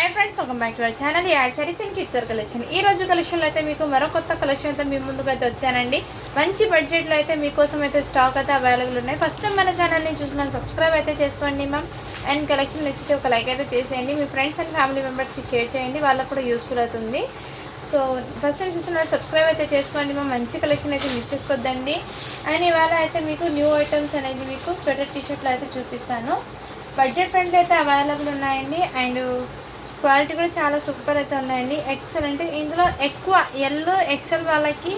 Hi friends welcome back to our channel ad sarees and kids wear collection. ఈ రోజు కలెక్షన్లో అయితే మీకు మరో కొత్త కలెక్షన్ అయితే మీ ముందుకు అయితే వచ్చానండి। మంచి బడ్జెట్లో అయితే మీకోసం అయితే స్టాక్ అయితే అవైలబుల్ ఉన్నాయి। ఫస్ట్ టైం మన ఛానల్ని చూసిన సబ్స్క్రైబ్ అయితే చేసుకోండి మ్యామ్। అండ్ కలెక్షన్ నచ్చితే ఒక లైక్ అయితే చేసేయండి, మీ ఫ్రెండ్స్ అండ్ ఫ్యామిలీ మెంబర్స్కి షేర్ చేయండి, వాళ్ళకు కూడా యూస్ఫుల్ అవుతుంది। సో ఫస్ట్ టైం చూసిన సబ్స్క్రైబ్ అయితే చేసుకోండి మ్యామ్। మంచి కలెక్షన్ అయితే మిస్ చేసుకోవద్దండి। అండ్ ఇవాళ అయితే మీకు న్యూ ఐటమ్స్ అనేది మీకు స్వెటర్ టీషర్ట్లు అయితే చూపిస్తాను। బడ్జెట్ ఫ్రెండ్లీ అయితే అవైలబుల్ ఉన్నాయండి। అండ్ క్వాలిటీ కూడా చాలా సూపర్ అయితే ఉన్నాయండి, ఎక్సలెంట్। ఇందులో ఎక్కువ ఎల్ ఎక్సెల్ వాళ్ళకి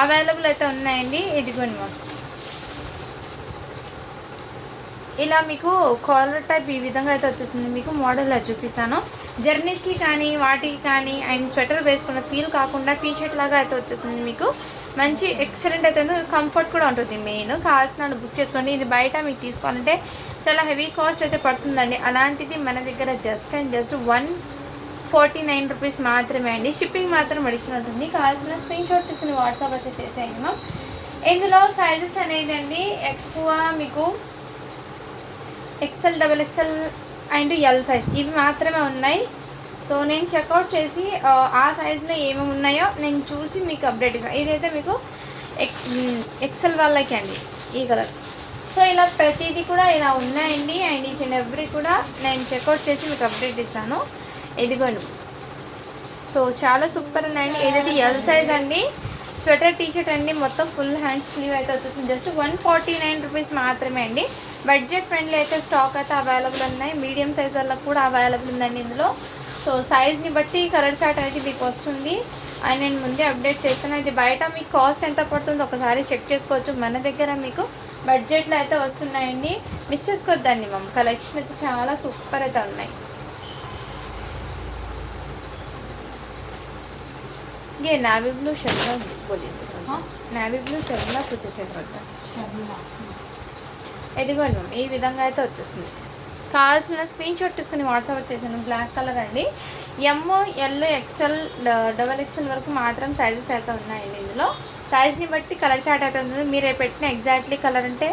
అవైలబుల్ అయితే ఉన్నాయండి। ఇదిగోండి మాకు ఇలా మీకు కాలర్ టైప్ ఈ విధంగా అయితే వచ్చేస్తుంది। మీకు మోడల్ అది చూపిస్తాను। జర్నీస్కి కానీ వాటికి కానీ అండ్ స్వెటర్ వేసుకున్న ఫీల్ కాకుండా టీ షర్ట్ లాగా అయితే వచ్చేస్తుంది। మీకు మంచి ఎక్సలెంట్ అయితే కంఫర్ట్ కూడా ఉంటుంది। మెయిన్ కావాల్సిన బుక్ చేసుకోండి। ఇది బయట మీకు తీసుకోవాలంటే చాలా హెవీ కాస్ట్ అయితే పడుతుందండి, అలాంటిది మన దగ్గర జస్ట్ అండ్ జస్ట్ 149 రూపీస్ మాత్రమే అండి। షిప్పింగ్ మాత్రం అడిషనల్ ఉంటుంది। కావాల్సిన స్క్రీన్ షాట్ తీసుకుని వాట్సాప్ అయితే చేసేయండి మ్యామ్। ఇందులో సైజెస్ అనేది అండి ఎక్కువ మీకు XL, double XL and L size ఇవి మాత్రమే ఉన్నాయి। సో నేను చెక్అవుట్ చేసి ఆ సైజులో ఏమేమి ఉన్నాయో నేను చూసి మీకు అప్డేట్ ఇస్తాను। ఇదైతే మీకు ఎక్సెల్ వాళ్ళకి అండి ఈ కలర్। సో ఇలా ప్రతిదీ కూడా ఇలా ఉన్నాయండి। అండ్ ఈచ్ అండ్ ఎవ్రీ కూడా నేను చెక్అవుట్ చేసి మీకు అప్డేట్ ఇస్తాను। ఇదిగోండి, సో చాలా సూపర్ ఉన్నాయండి। ఏదైతే ఎల్ సైజ్ అండి, స్వెటర్ టీషర్ట్ అండి, మొత్తం ఫుల్ హ్యాండ్ స్లీవ్ అయితే వచ్చేసింది। జస్ట్ 149 రూపీస్ మాత్రమే అండి। బడ్జెట్ ఫ్రెండ్లీ అయితే స్టాక్ అయితే అవైలబుల్ ఉన్నాయి। మీడియం సైజ్ వాళ్ళకి కూడా అవైలబుల్ ఉందండి ఇందులో। సో సైజ్ని బట్టి కలర్ చార్ట్ అనేది మీకు వస్తుంది అని నేను ముందే అప్డేట్ చేస్తాను। ఇది బయట మీకు కాస్ట్ ఎంత పడుతుందో ఒకసారి చెక్ చేసుకోవచ్చు। మన దగ్గర మీకు బడ్జెట్లో అయితే వస్తున్నాయండి, మిస్ చేసుకోవద్దండి మ్యామ్। కలెక్షన్ అయితే చాలా సూపర్ అయితే ఉన్నాయి। ये नावी ब्लू शर्मा बोलिए, నావీ బ్లూ షర్మిలా పూజ ఇదిగోండి మ్యామ్, ఈ విధంగా అయితే వచ్చేస్తుంది। కావాల్సిన స్క్రీన్ షాట్ తీసుకుని వాట్సాప్ చేశాను। బ్లాక్ కలర్ అండి, ఎమ్, ఎల్, ఎక్సెల్, డబల్ ఎక్సెల్ వరకు మాత్రం సైజెస్ అయితే ఉన్నాయండి ఇందులో। సైజ్ని బట్టి కలర్ చార్ట్ అయితే ఉంటుంది। మీరే పెట్టిన ఎగ్జాక్ట్లీ కలర్ అంటే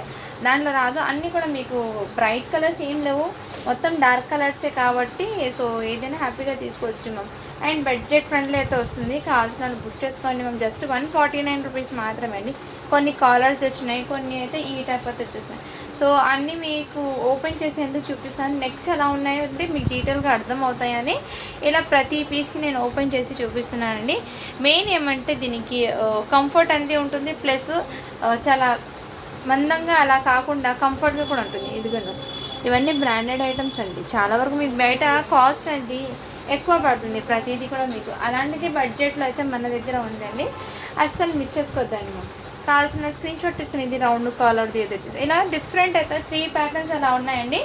దాంట్లో రాదు, అన్నీ కూడా మీకు బ్రైట్ కలర్స్ ఏం లేవు, మొత్తం డార్క్ కలర్సే కాబట్టి సో ఏదైనా హ్యాపీగా తీసుకోవచ్చు మ్యామ్। అండ్ బడ్జెట్ ఫ్రెండ్లీ అయితే వస్తుంది। కావాల్సిన బుక్ చేసుకోండి మ్యామ్। జస్ట్ 149 రూపీస్ మాత్రమే అండి। కొన్ని కాలర్స్ వచ్చినాయి, కొన్ని అయితే ఈ టైప్ అయితే వచ్చేసినాయి। సో అన్నీ మీకు ఓపెన్ చేసి ఎందుకు చూపిస్తాను, నెక్స్ట్ ఎలా ఉన్నాయో అంటే మీకు డీటెయిల్గా అర్థం అవుతాయని ఇలా ప్రతి పీస్కి నేను ఓపెన్ చేసి చూపిస్తున్నానండి। మెయిన్ ఏమంటే దీనికి కంఫర్ట్ అనేది ఉంటుంది, ప్లస్ చాలా మందంగా అలా కాకుండా కంఫర్ట్గా కూడా ఉంటుంది। ఇదిగోండి, ఇవన్నీ బ్రాండెడ్ ఐటమ్స్ అండి। చాలా వరకు మీకు బయట కాస్ట్ అనేది ఎక్కువ పడుతుంది ప్రతిదీ కూడా మీకు, అలాంటిది బడ్జెట్లో అయితే మన దగ్గర ఉందండి, అస్సలు మిస్ చేసుకోవద్దండి మనం। కావాల్సిన స్క్రీన్ షాట్ తీసుకుని ఇది రౌండ్ కాలర్ది అయితే వచ్చేసి ఇలా డిఫరెంట్ అయితే 3 ప్యాటర్న్స్ అలా ఉన్నాయండి।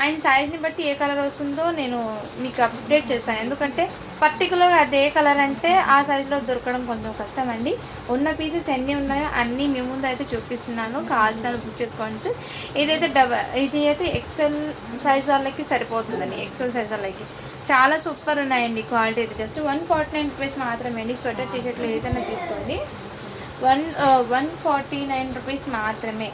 అండ్ సైజ్ని బట్టి ఏ కలర్ వస్తుందో నేను మీకు అప్డేట్ చేస్తాను, ఎందుకంటే పర్టికులర్గా అదే కలర్ అంటే ఆ సైజులో దొరకడం కొంచెం కష్టం అండి। ఉన్న పీసెస్ ఎన్ని ఉన్నాయో అన్నీ మీ ముందు అయితే చూపిస్తున్నాను, కావాల్సిన బుక్ చేసుకోవచ్చు। ఇది అయితే ఎక్సెల్ సైజ్ వాళ్ళకి సరిపోతుందండి, ఎక్సెల్ సైజ్ వాళ్ళకి చాలా సూపర్ ఉన్నాయండి। క్వాలిటీ అయితే జస్ట్ 149 రూపీస్ మాత్రమే అండి। స్వెటర్ టీషర్ట్లు ఏదైనా తీసుకోండి, 149 రూపీస్ మాత్రమే।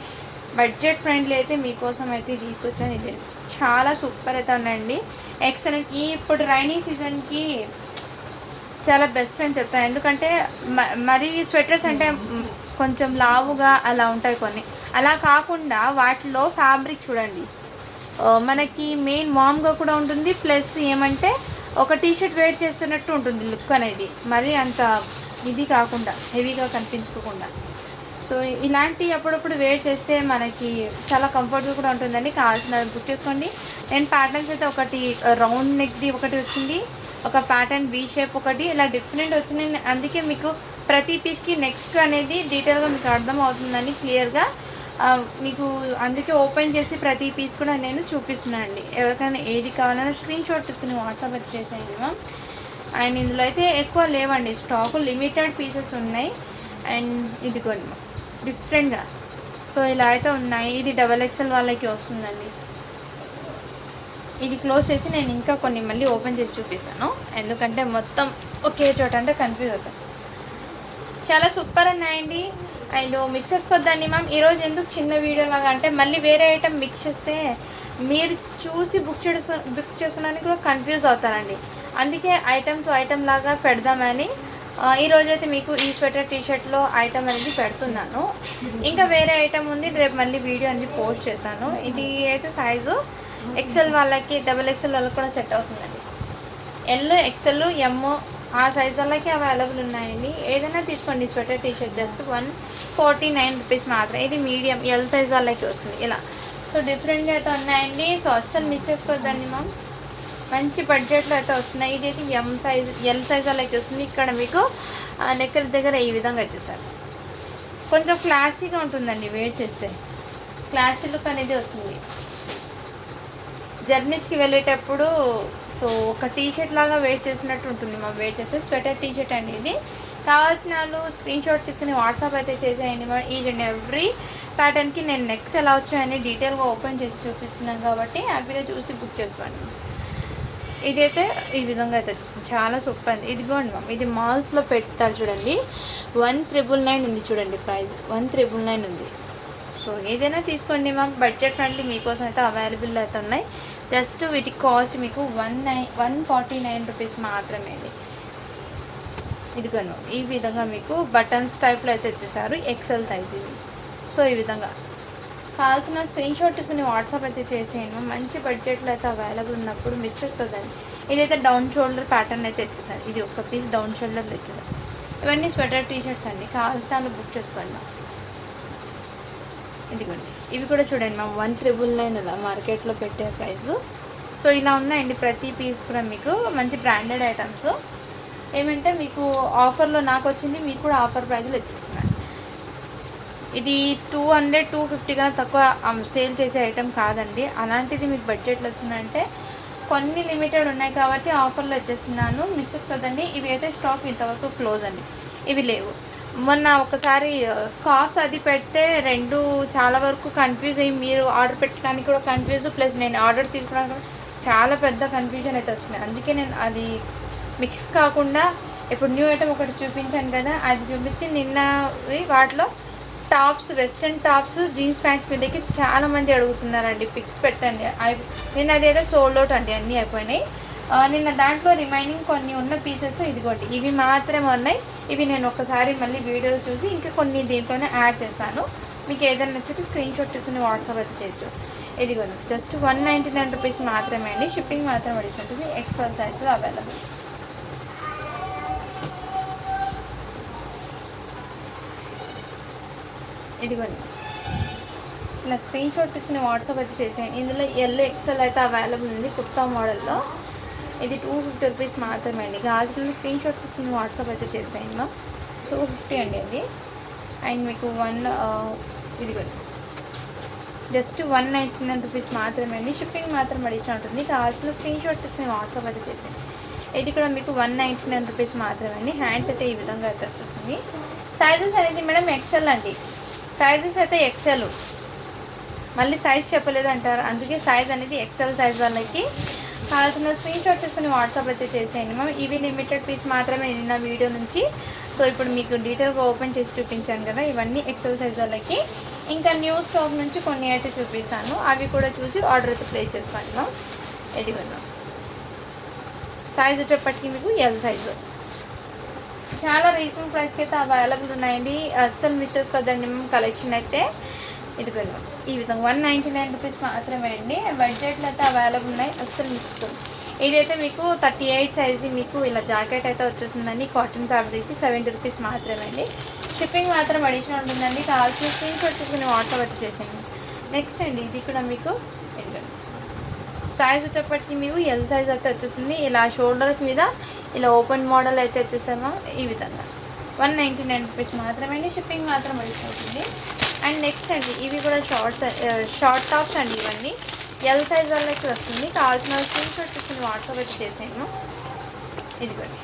బడ్జెట్ ఫ్రెండ్లీ అయితే మీకోసం అయితే తీసుకొచ్చాను। ఇది చాలా సూపర్ అయితే ఉన్నాయండి, ఎక్సలెంట్। ఇప్పుడు రైనీ సీజన్కి చాలా బెస్ట్ అని చెప్తాను, ఎందుకంటే మరీ స్వెటర్స్ అంటే కొంచెం లావుగా అలా ఉంటాయి కొన్ని, అలా కాకుండా వాటిలో ఫ్యాబ్రిక్ చూడండి, మనకి మెయిన్ వామ్గా కూడా ఉంటుంది, ప్లస్ ఏమంటే ఒక టీషర్ట్ వేర్ చేస్తున్నట్టు ఉంటుంది లుక్ అనేది, మరీ అంత ఇది కాకుండా హెవీగా కనిపించుకోకుండా। సో ఇలాంటి అప్పుడప్పుడు వేర్ చేస్తే మనకి చాలా కంఫర్ట్గా కూడా ఉంటుందండి। కావాల్సిన బుక్ చేసుకోండి। నేను ప్యాటర్న్స్ అయితే ఒకటి రౌండ్ నెక్ది ఒకటి వచ్చింది, ఒక ప్యాటర్న్ వీ షేప్ ఒకటి, ఇలా డిఫరెంట్ వచ్చినాయి। అందుకే మీకు ప్రతి పీస్కి నెక్ అనేది డీటెయిల్గా మీకు అర్థం అవుతుందని క్లియర్గా మీకు, అందుకే ఓపెన్ చేసి ప్రతి పీస్ కూడా నేను చూపిస్తున్నాను అండి। ఎవరికైనా ఏది కావాలన్నా స్క్రీన్ షాట్ తీసుకుని వాట్సాప్ అయితే చేసేయండి మ్యామ్। అండ్ ఇందులో అయితే ఎక్కువ లేవండి స్టాకు, లిమిటెడ్ పీసెస్ ఉన్నాయి। అండ్ ఇదిగోండి డిఫరెంట్గా, సో ఇలా అయితే ఉన్నాయి। ఇది డబల్ ఎక్సెల్ వాళ్ళకి వస్తుందండి। ఇది క్లోజ్ చేసి నేను ఇంకా కొన్ని మళ్ళీ ఓపెన్ చేసి చూపిస్తాను, ఎందుకంటే మొత్తం ఒకే చోట అంటే కన్ఫ్యూజ్ అవుతాను। చాలా సూపర్ ఉన్నాయండి, అండ్ మిస్ చేసుకోవద్దండి మ్యామ్। ఈరోజు ఎందుకు చిన్న వీడియో లాగా అంటే మళ్ళీ వేరే ఐటమ్ మిక్స్ చేస్తే మీరు చూసి బుక్ చేసుకోవడానికి కూడా కన్ఫ్యూజ్ అవుతారండి, అందుకే ఐటమ్ టు ఐటమ్ లాగా పెడదామని ఈరోజైతే మీకు ఈ స్వెటర్ టీషర్ట్లో ఐటమ్ అనేది పెడుతున్నాను. ఇంకా వేరే ఐటమ్ ఉంది, రేపు మళ్ళీ వీడియో అనేది పోస్ట్ చేశాను. ఇది అయితే సైజు ఎక్సెల్ వాళ్ళకి, డబుల్ ఎక్సెల్ వాళ్ళకి కూడా సెట్ అవుతుందండి. ఎల్, ఎక్సెల్, ఎమ్ ఆ సైజ్ వాళ్ళకి అవైలబుల్ ఉన్నాయండి. ఏదైనా తీసుకోండి. స్వెటర్ టీషర్ట్ జస్ట్ 149 రూపీస్ మాత్రం. ఇది మీడియం ఎల్ సైజ్ వాళ్ళకి వస్తుంది ఇలా. సో డిఫరెంట్గా అయితే ఉన్నాయండి. సో అస్సలు మిస్ చేసుకోవద్దండి మ్యామ్. మంచి బడ్జెట్లో అయితే వస్తున్నాయి. ఇదైతే ఎల్ సైజ్ వాళ్ళకి వస్తుంది. ఇక్కడ మీకు నెక్కల దగ్గర ఈ విధంగా వచ్చేసారు. కొంచెం క్లాసీగా ఉంటుందండి, వేర్ చేస్తే క్లాసీ లుక్ అనేది వస్తుంది. జర్నీస్కి వెళ్ళేటప్పుడు సో ఒక టీషర్ట్ లాగా వేర్ చేసినట్టు ఉంటుంది మా వేర్ చేస్తే. స్వెటర్ టీషర్ట్ అండి ఇది. కావాల్సిన వాళ్ళు స్క్రీన్ షాట్ తీసుకుని వాట్సాప్ అయితే చేసేయండి. ఈచ్ అండ్ ఎవ్రీ ప్యాటర్న్కి నేను నెక్స్ట్ ఎలా వచ్చాయని డీటెయిల్గా ఓపెన్ చేసి చూపిస్తున్నాను కాబట్టి హ్యాపీగా చూసి బుక్ చేసుకోండి. ఇదైతే ఈ విధంగా అయితే వచ్చేసింది, చాలా సూపర్ అండి. ఇదిగోండి మ్యామ్, ఇది మాల్స్లో పెడతారు చూడండి. 1999 ఉంది చూడండి ప్రైస్, 1999 ఉంది. సో ఏదైనా తీసుకోండి మ్యామ్, బడ్జెట్ ఫ్రెండ్లీ మీకోసం అయితే అవైలబుల్ అయితే ఉన్నాయి. జస్ట్ వీటి కాస్ట్ మీకు 149 రూపీస్ మాత్రమే అండి. ఇదిగోండి ఈ విధంగా మీకు బటన్స్ టైప్లో అయితే వచ్చేసారు, ఎక్సెల్ సైజ్ ఇవి. సో ఈ విధంగా కావాల్సిన స్క్రీన్ షాట్ తీసుకుని వాట్సాప్ అయితే చేసేయండి. మంచి బడ్జెట్లో అయితే అవైలబుల్ ఉన్నప్పుడు మిస్ చేసుకోదండి. ఇదైతే డౌన్ షోల్డర్ ప్యాటర్న్ అయితే వచ్చేసారు. ఇది ఒక పీస్ డౌన్ షోల్డర్లో వచ్చేసారు. ఇవన్నీ స్వెటర్ టీషర్ట్స్ అండి, కావాల్సిన వాళ్ళు బుక్ చేసుకోండి. ఇదిగోండి ఇవి కూడా చూడండి మ్యామ్, 199 అలా మార్కెట్లో పెట్టే ప్రైస్. సో ఇలా ఉన్నాయండి ప్రతి పీస్ కూడా మీకు మంచి బ్రాండెడ్ ఐటమ్స్. ఏమంటే మీకు ఆఫర్లో నాకు వచ్చింది, మీకు కూడా ఆఫర్ ప్రైస్లో వచ్చేస్తున్నాయి. ఇది 200-250 కన్నా తక్కువ సేల్ చేసే ఐటెం కాదండి. అలాంటిది మీకు బడ్జెట్లో వస్తుందంటే కొన్ని లిమిటెడ్ ఉన్నాయి కాబట్టి ఆఫర్లో వచ్చేస్తున్నాను, మిస్ చేసుకోదండి. ఇవి అయితే స్టాక్ ఇంతవరకు క్లోజ్ అండి, ఇవి లేవు. మొన్న ఒకసారి స్కార్ఫ్స్ అది పెడితే రెండు చాలా వరకు కన్ఫ్యూజ్ అయ్యి మీరు ఆర్డర్ పెట్టడానికి కూడా కన్ఫ్యూజ్, ప్లస్ నేను ఆర్డర్ తీసుకోవడానికి చాలా పెద్ద కన్ఫ్యూజన్ అయితే వచ్చింది. అందుకే నేను అది మిక్స్ కాకుండా ఇప్పుడు న్యూ ఐటమ్ ఒకటి చూపించాను కదా, అది చూపించి నిన్న వాటిలో tops, western tops, jeans pants మీదకి చాలామంది అడుగుతున్నారండి, పిక్స్ పెట్టండి. నిన్న అదేదో సోల్డ్ అవుట్ అండి, అన్నీ అయిపోయినాయి. నిన్న దాంట్లో రిమైనింగ్ కొన్ని ఉన్న పీసెస్ ఇదిగోండి, ఇవి మాత్రమే ఉన్నాయి. ఇవి నేను ఒకసారి మళ్ళీ వీడియోలు చూసి ఇంకా కొన్ని దీంట్లోనే యాడ్ చేస్తాను. మీకు ఏదైనా నచ్చితే స్క్రీన్ షాట్ తీసుకుని వాట్సాప్ అయితే చేయొచ్చు. ఇదిగోండి జస్ట్ 199 రూపీస్ మాత్రమే అండి. షిప్పింగ్ మాత్రం అడిగి ఉంటుంది. ఎక్సెల్ సైజ్లో అవైలబుల్. ఇదిగోండి ఇలా స్క్రీన్ షాట్ తీసుకుని వాట్సాప్ అయితే చేసేయండి. ఇందులో ఎల్, ఎక్సెల్ అయితే అవైలబుల్ ఉంది కుర్తా మోడల్లో. ఇది 250 రూపీస్ మాత్రమే అండి. గాజులను స్క్రీన్ షాట్ తీసుకుని వాట్సాప్ అయితే చేసేయండి మ్యామ్. 250 అండి అది. అండ్ మీకు ఇదిగోండి జస్ట్ 199 రూపీస్ మాత్రమే అండి. షిప్పింగ్ మాత్రం అడిగిన ఉంటుంది. కావాల్సిన స్క్రీన్ షాట్ తీసుకుని వాట్సాప్ అయితే చేసేయండి. ఇది కూడా మీకు 199 రూపీస్ మాత్రమే అండి. హ్యాండ్స్ అయితే ఈ విధంగా అయితే వచ్చేస్తుంది. సైజెస్ అనేది మేడం ఎక్సెల్ అండి. సైజెస్ అయితే ఎక్సెల్, మళ్ళీ సైజ్ చెప్పలేదు అంటారు, అందుకే సైజ్ అనేది ఎక్సెల్ సైజ్ వాళ్ళకి. కావాల్సిన స్క్రీన్ షాట్ తీసుకుని వాట్సాప్ అయితే చేసేయండి మ్యామ్. ఇవి లిమిటెడ్ పీస్ మాత్రమే నిన్న వీడియో నుంచి. సో ఇప్పుడు మీకు డీటెయిల్గా ఓపెన్ చేసి చూపించాను కదా, ఇవన్నీ ఎక్సెల్ సైజ్ వాళ్ళకి. ఇంకా న్యూ స్టాక్ నుంచి కొన్ని అయితే చూపిస్తాను, అవి కూడా చూసి ఆర్డర్ అయితే ప్లేస్ చేసుకోండి మ్యామ్. ఇదిగోండి సైజ్ వచ్చేప్పటికి మీకు ఎల్ సైజు. చాలా రీజనబుల్ ప్రైస్కి అయితే అవైలబుల్ ఉన్నాయండి, అస్సలు మిస్ చేసుకోవద్దండి మ్యామ్. కలెక్షన్ అయితే ఇదిగోండి ఈ విధంగా 199 రూపీస్ మాత్రమే అండి. బడ్జెట్లో అయితే అవైలబుల్ ఉన్నాయి, అస్సలు మిస్ చేసుకోండి. ఇదైతే మీకు 38 సైజ్ది మీకు ఇలా జాకెట్ అయితే వచ్చేస్తుందండి. కాటన్ ఫ్యాబ్రిక్కి 70 రూపీస్ మాత్రమే అండి. షిప్పింగ్ మాత్రం అడిషనల్ ఉంటుందండి. కావాల్సిన స్క్రీన్ షాట్ తీసుకుని వాట్సాప్ అయితే చేసేయండి. నెక్స్ట్ అండి ఇది కూడా మీకు ఇదిగోండి సైజ్ వచ్చేప్పటికి మీకు ఎల్ సైజ్ అయితే వచ్చేస్తుంది. ఇలా షోల్డర్స్ మీద ఇలా ఓపెన్ మోడల్ అయితే వచ్చేసామా ఈ విధంగా 199 రూపీస్ మాత్రమే అండి. షిప్పింగ్ మాత్రం అడిగిపోతుంది. అండ్ నెక్స్ట్ అండి ఇవి కూడా షార్ట్ టాప్స్ అండి. ఇవన్నీ ఎల్ సైజ్ వాళ్ళకి వస్తుంది. కావాల్సిన స్క్రీన్ షాట్ తీసుకుని వాట్సాప్ అయితే చేసాను. ఇదిగోండి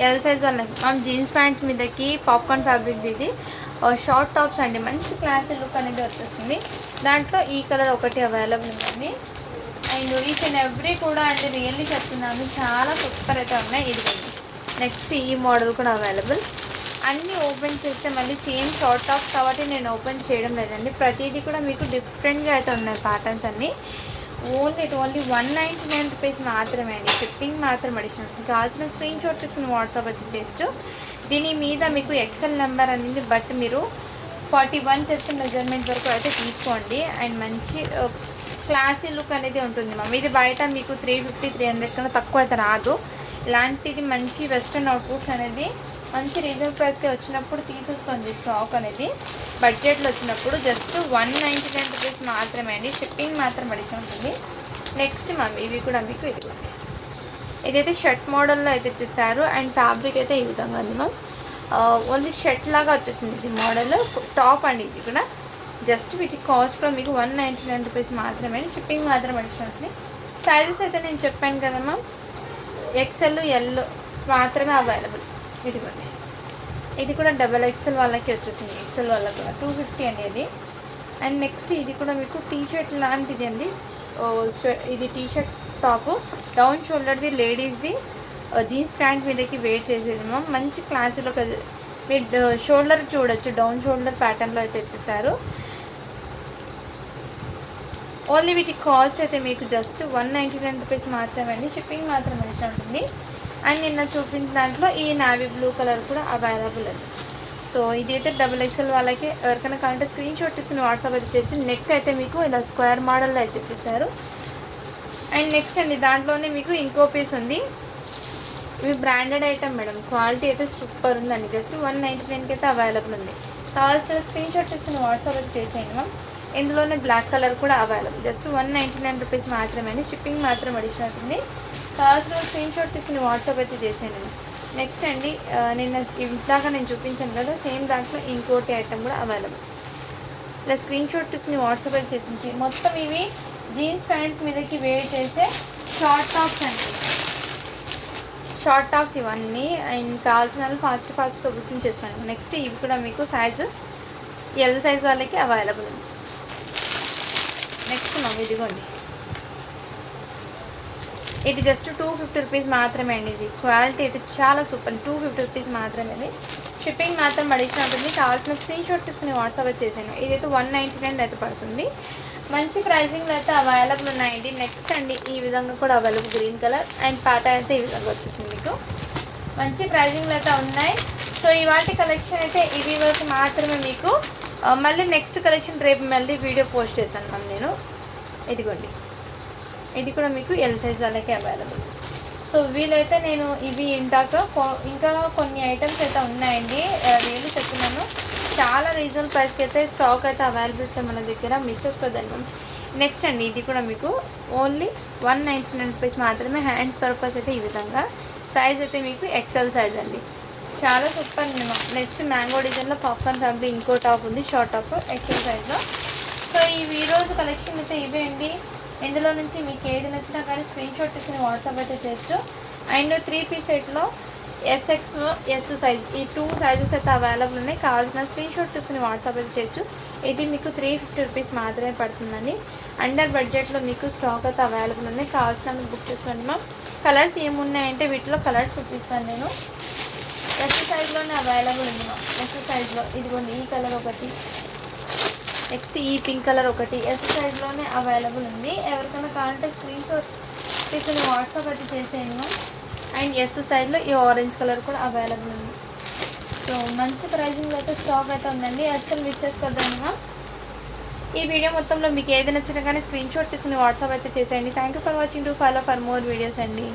ఎల్ సైజ్ వాళ్ళకి మనం జీన్స్ ప్యాంట్స్ మీదకి పాప్కార్న్ ఫ్యాబ్రిక్ ఇది షార్ట్ టాప్స్ అండి. మంచి క్లాసీ లుక్ అనేది వచ్చేస్తుంది. దాంట్లో ఈ కలర్ ఒకటి అవైలబుల్ ఉందండి. అండ్ ఈచ్ అండ్ ఎవ్రీ కూడా అండి రియల్లీ చెప్తున్నాను, చాలా సూపర్ అయితే ఉన్నాయి. ఇదిగోండి నెక్స్ట్ ఈ మోడల్ కూడా అవైలబుల్. అన్నీ ఓపెన్ చేస్తే మళ్ళీ సేమ్ షార్ట్ టాప్స్ కాబట్టి నేను ఓపెన్ చేయడం లేదండి. ప్రతిదీ కూడా మీకు డిఫరెంట్గా అయితే ఉన్నాయి ప్యాటర్న్స్ అన్నీ. ఓన్లీ 199 రూపీస్ మాత్రమే అండి. షిప్పింగ్ మాత్రం అడిషనల్. కావాల్సిన స్క్రీన్ షాట్ తీసుకుని వాట్సాప్ అయితే చేయొచ్చు. దీని మీద మీకు ఎక్సెల్ నెంబర్ అనేది బట్ మీరు 41 చేసే మెజర్మెంట్ వరకు అయితే తీసుకోండి. అండ్ మంచి క్లాసీ లుక్ అనేది ఉంటుంది మ్యామ్. ఇది బయట మీకు 350-300 కన్నా తక్కువ అయితే రాదు. ఇలాంటిది మంచి వెస్ట్రన్ అవుట్ఫిట్స్ అనేది మంచి రీజనబుల్ ప్రైస్కి వచ్చినప్పుడు తీసేసుకోండి. స్టాక్ అనేది బడ్జెట్లో వచ్చినప్పుడు జస్ట్ 199 రూపీస్ మాత్రమే అండి. షిప్పింగ్ మాత్రం అడిషన్ ఉంటుంది. నెక్స్ట్ మ్యామ్ ఇవి కూడా మీకు ఇదైతే షర్ట్ మోడల్లో అయితే ఇచ్చేసారు. అండ్ ఫ్యాబ్రిక్ అయితే ఈ విధంగా ఉంది మ్యామ్. ఓన్లీ షర్ట్ లాగా వచ్చేసింది ఇది మోడల్. టాప్ అండి ఇది కూడా. జస్ట్ వీటి కాస్ట్ కూడా మీకు 199 రూపీస్ మాత్రమే. షిప్పింగ్ మాత్రం అడిషన్ ఉంటుంది. సైజెస్ అయితే నేను చెప్పాను కదా మ్యామ్, ఎక్సెల్ ఎల్ మాత్రమే అవైలబుల్. ఇదిగోండి, ఇది కూడా XXL వాళ్ళకి వచ్చేసింది. ఎక్సెల్ వాళ్ళకి కూడా 250 అండి ఇది. అండ్ నెక్స్ట్ ఇది కూడా మీకు టీషర్ట్ లాంటిది అండి. ఇది టీషర్ట్ టాపు, డౌన్ షోల్డర్ది, లేడీస్ది, జీన్స్ ప్యాంట్ మీదకి వేర్ చేసేది మ్యామ్. మంచి క్లాసులో మీరు షోల్డర్ చూడొచ్చు, డౌన్ షోల్డర్ ప్యాటర్న్లో అయితే ఇచ్చేసారు. ఓన్లీ వీటి కాస్ట్ అయితే మీకు జస్ట్ 199 రూపీస్ మాత్రమే అండి. షిప్పింగ్ మాత్రం మంచిగా ఉంటుంది. అండ్ నిన్న చూపించిన దాంట్లో ఈ నావీ బ్లూ కలర్ కూడా అవైలబుల్ అండి. సో ఇదైతే XXL వాళ్ళకి ఎవరికైనా కావాలంటే స్క్రీన్ షాట్ తీసుకుని వాట్సాప్ అయితే చేయొచ్చు. నెక్ అయితే మీకు ఇలా స్క్వేర్ మోడల్లో అయితే ఇచ్చేసారు. అండ్ నెక్స్ట్ అండి దాంట్లోనే మీకు ఇంకో పీస్ ఉంది. ఇవి బ్రాండెడ్ ఐటమ్ మేడం. క్వాలిటీ అయితే సూపర్ ఉందండి. జస్ట్ 199కి అయితే అవైలబుల్ ఉంది. కావాల్సిన స్క్రీన్ షాట్ తీసుకుని వాట్సాప్ అయితే చేసేయండి మ్యామ్. ఇందులోనే బ్లాక్ కలర్ కూడా అవైలబుల్. జస్ట్ 199 రూపీస్ మాత్రమే అండి. షిప్పింగ్ మాత్రం అడిషనల్ ఉంది. కావాల్సిన స్క్రీన్ షాట్ తీసుకుని వాట్సాప్ అయితే చేసేయండి. నెక్స్ట్ అండి నిన్న ఇందాక నేను చూపించాను కదా, సేమ్ దాంట్లో ఇంకోటి ఐటమ్ కూడా అవైలబుల్. ఇలా స్క్రీన్ షాట్ తీసుకుని వాట్సాప్ అయితే చేసింది. మొత్తం ఇవి జీన్స్ ప్యాంట్స్ మీదకి వేర్ చేసే షార్ట్ టాప్స్ అండి. షార్ట్ టాప్స్ ఇవన్నీ. అండ్ కావాల్సిన వాళ్ళు ఫాస్ట్గా బుకింగ్ చేసుకోండి. నెక్స్ట్ ఇవి కూడా మీకు సైజు ఎల్ సైజ్ వాళ్ళకి అవైలబుల్ ఉంది. నెక్స్ట్ మ్యామ్ ఇదిగోండి, ఇది జస్ట్ 250 రూపీస్ మాత్రమే అండి. ఇది క్వాలిటీ అయితే చాలా సూపర్. 250 రూపీస్ మాత్రమే ఇది. షిప్పింగ్ మాత్రం అడిషనల్ ఉంటుంది. కావాల్సిన స్క్రీన్ షాట్ తీసుకుని వాట్సాప్ అయితే చేసాను. ఇదైతే 199 అయితే పడుతుంది. మంచి ప్రైజింగ్లో అయితే అవైలబుల్ ఉన్నాయండి. నెక్స్ట్ అండి ఈ విధంగా కూడా available, green colour and pattern అయితే ఈ విధంగా వచ్చేసింది. మీకు మంచి ప్రైజింగ్లో అయితే ఉన్నాయి. సో ఇవాటి కలెక్షన్ అయితే ఇవి వరకు మాత్రమే. మీకు మళ్ళీ నెక్స్ట్ కలెక్షన్ రేపు మళ్ళీ వీడియో పోస్ట్ చేస్తాను మ్యామ్ నేను. ఇదిగోండి, ఇది కూడా మీకు ఎల్ సైజ్ వాళ్ళకి అవైలబుల్. సో వీలైతే నేను ఇవి ఇంకా కొన్ని ఐటమ్స్ అయితే ఉన్నాయండి. నేను చెప్తున్నాను చాలా రీజనబుల్ ప్రైస్కి అయితే స్టాక్ అయితే అవైలబిలిటీ మన దగ్గర. మిస్ చేసుకోవద్దండి. నెక్స్ట్ అండి ఇది కూడా మీకు ఓన్లీ 199 రూపీస్ మాత్రమే. హ్యాండ్స్ పర్పస్ అయితే ఈ విధంగా. సైజ్ అయితే మీకు ఎక్సెల్ సైజ్ అండి. చాలా సూపర్ ఉంది. నెక్స్ట్ మ్యాంగో డిజైన్లో పాప్కార్న్ ఫ్యాబ్రిక్ ఇంకో టాప్ ఉంది, షార్ట్ టాప్ ఎక్సెల్ సైజ్లో. సో ఈరోజు కలెక్షన్ అయితే ఇవే అండి. ఇందులో నుంచి మీకు ఏది నచ్చినా కానీ స్క్రీన్ షాట్ తీసుకుని వాట్సాప్ అయితే చేయొచ్చు. అండ్ 3 పీస్ సెట్లో SX S సైజ్ ఈ 2 సైజెస్ అయితే అవైలబుల్ ఉన్నాయి. కావాల్సిన స్క్రీన్ షాట్ తీసుకుని వాట్సాప్ అయితే చేయొచ్చు. ఇది మీకు 350 రూపీస్ మాత్రమే పడుతుందండి. అండర్ బడ్జెట్లో మీకు స్టాక్ అయితే అవైలబుల్ ఉన్నాయి. కావాల్సిన బుక్ చేసుకోండి మ్యామ్. కలర్స్ ఏమున్నాయంటే వీటిలో కలర్స్ చూపిస్తాను నేను. S సైజ్లోనే అవైలబుల్ ఉంది మ్యామ్. S సైజ్లో ఇదిగోండి ఈ కలర్ ఒకటి, నెక్స్ట్ ఈ పింక్ కలర్ ఒకటి S సైజ్లోనే అవైలబుల్ ఉంది. ఎవరికైనా కావాలంటే స్క్రీన్ షాట్ తీసుకుని వాట్సాప్ అయితే చేసేయండి. అండ్ S సైజ్లో ఈ ఆరెంజ్ కలర్ కూడా అవైలబుల్ ఉంది. సో మంచి ప్రైజింగ్లో అయితే స్టాక్ అయితే ఉందండి. అస్సలు మిస్ చేసుకోవద్దండి. ఈ వీడియో మొత్తంలో మీకు ఏది నచ్చినా కానీ స్క్రీన్ షాట్ తీసుకుని వాట్సాప్ అయితే చేసేయండి. Thank you for watching. To follow for more videos అండి.